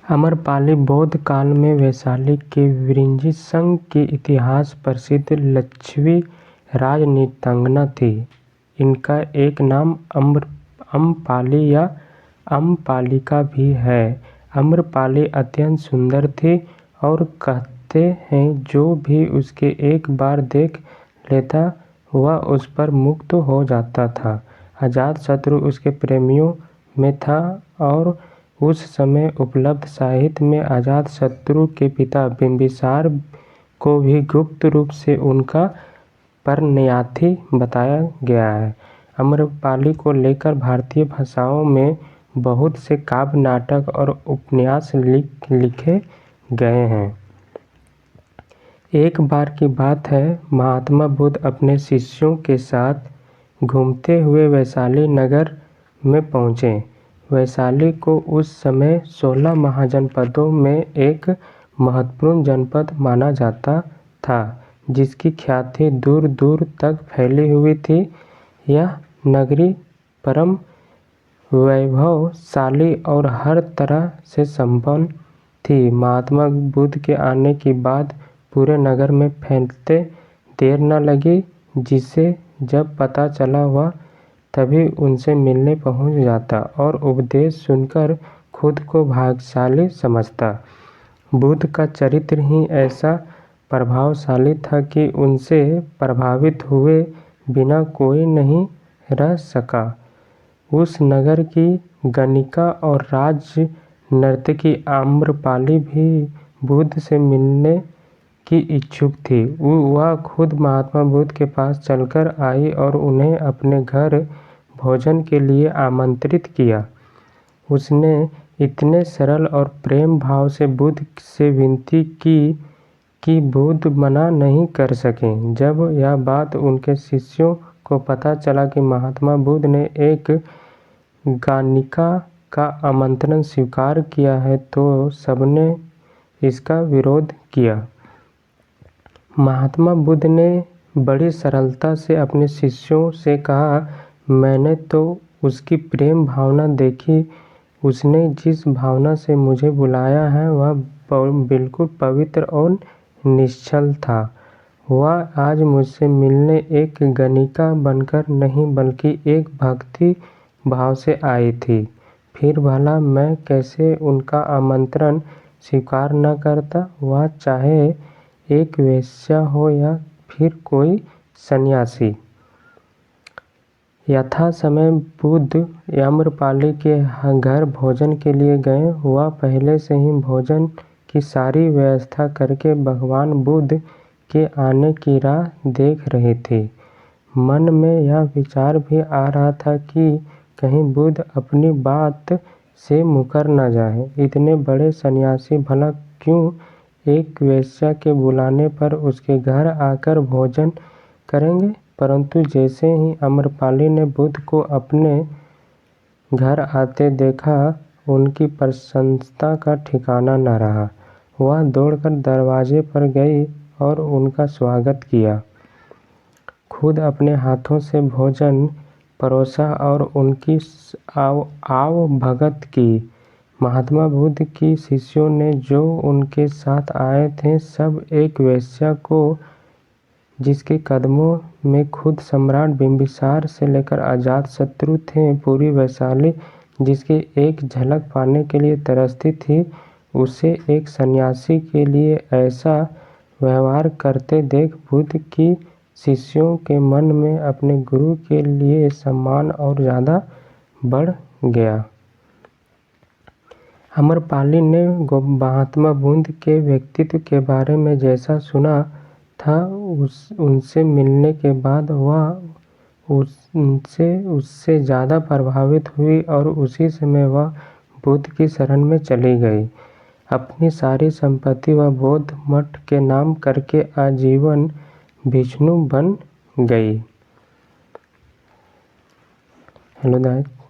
आम्रपाली बौद्ध काल में वैशाली के वृश्चिक संघ के इतिहास प्रसिद्ध लिच्छवी राजनीतिज्ञ थी। इनका एक नाम अम्रपाली या अम्रपालिका भी है। आम्रपाली अत्यंत सुंदर थी और कहते हैं जो भी उसे एक बार देख लेता वह उस पर मुग्ध हो जाता था। अजातशत्रु उसके प्रेमियों में था और उस समय उपलब्ध साहित्य में अजातशत्रु के पिता बिंबिसार को भी गुप्त रूप से उनका प्रणयार्थी बताया गया है। आम्रपाली को लेकर भारतीय भाषाओं में बहुत से काव्य, नाटक और उपन्यास लिखे गए हैं। एक बार की बात है, महात्मा बुद्ध अपने शिष्यों के साथ घूमते हुए वैशाली नगर में पहुँचे। वैशाली को उस समय 16 महाजनपदों में एक महत्वपूर्ण जनपद माना जाता था, जिसकी ख्याति दूर दूर तक फैली हुई थी। यह नगरी परम वैभवशाली और हर तरह से संपन्न थी। महात्मा बुद्ध के आने के बाद पूरे नगर में फैलते देर न लगी। जिसे जब पता चला वह तभी उनसे मिलने पहुंच जाता और उपदेश सुनकर खुद को भाग्यशाली समझता। बुद्ध का चरित्र ही ऐसा प्रभावशाली था कि उनसे प्रभावित हुए बिना कोई नहीं रह सका। उस नगर की गणिका और राज्य नर्तकी आम्रपाली भी बुद्ध से मिलने की इच्छुक थी। वह खुद महात्मा बुद्ध के पास चलकर आई और उन्हें अपने घर भोजन के लिए आमंत्रित किया। उसने इतने सरल और प्रेम भाव से बुद्ध से विनती की कि बुद्ध मना नहीं कर सके। जब यह बात उनके शिष्यों को पता चला कि महात्मा बुद्ध ने एक गणिका का आमंत्रण स्वीकार किया है तो सबने इसका विरोध किया। महात्मा बुद्ध ने बड़ी सरलता से अपने शिष्यों से कहा, मैंने तो उसकी प्रेम भावना देखी। उसने जिस भावना से मुझे बुलाया है वह बिल्कुल पवित्र और निश्चल था। वह आज मुझसे मिलने एक गणिका बनकर नहीं बल्कि एक भक्ति भाव से आई थी। फिर भला मैं कैसे उनका आमंत्रण स्वीकार न करता, वह चाहे एक वेश्या हो या फिर कोई सन्यासी। यथा समय बुद्ध आम्रपाली के घर भोजन के लिए गए। वह पहले से ही भोजन की सारी व्यवस्था करके भगवान बुद्ध के आने की राह देख रही थी। मन में यह विचार भी आ रहा था कि कहीं बुद्ध अपनी बात से मुकर न जाए। इतने बड़े सन्यासी भला क्यों एक वेश्या के बुलाने पर उसके घर आकर भोजन करेंगे। परंतु जैसे ही आम्रपाली ने बुद्ध को अपने घर आते देखा, उनकी प्रसन्नता का ठिकाना न रहा। वह दौड़कर दरवाजे पर गई और उनका स्वागत किया। खुद अपने हाथों से भोजन परोसा और उनकी आवभगत की। महात्मा बुद्ध की शिष्यों ने जो उनके साथ आए थे सब एक वेश्या को, जिसके कदमों में खुद सम्राट बिंबिसार से लेकर अजातशत्रु थे, पूरी वैशाली जिसकी एक झलक पाने के लिए तरसती थी, उसे एक सन्यासी के लिए ऐसा व्यवहार करते देख बुद्ध की शिष्यों के मन में अपने गुरु के लिए सम्मान और ज़्यादा बढ़ गया। आम्रपाली ने महात्मा बुद्ध के व्यक्तित्व के बारे में जैसा सुना था, उनसे मिलने के बाद वह उससे ज़्यादा प्रभावित हुई और उसी समय वह बुद्ध की शरण में चली गई। अपनी सारी संपत्ति वह बौद्ध मठ के नाम करके आजीवन भिक्षु बन गई। Hello guys.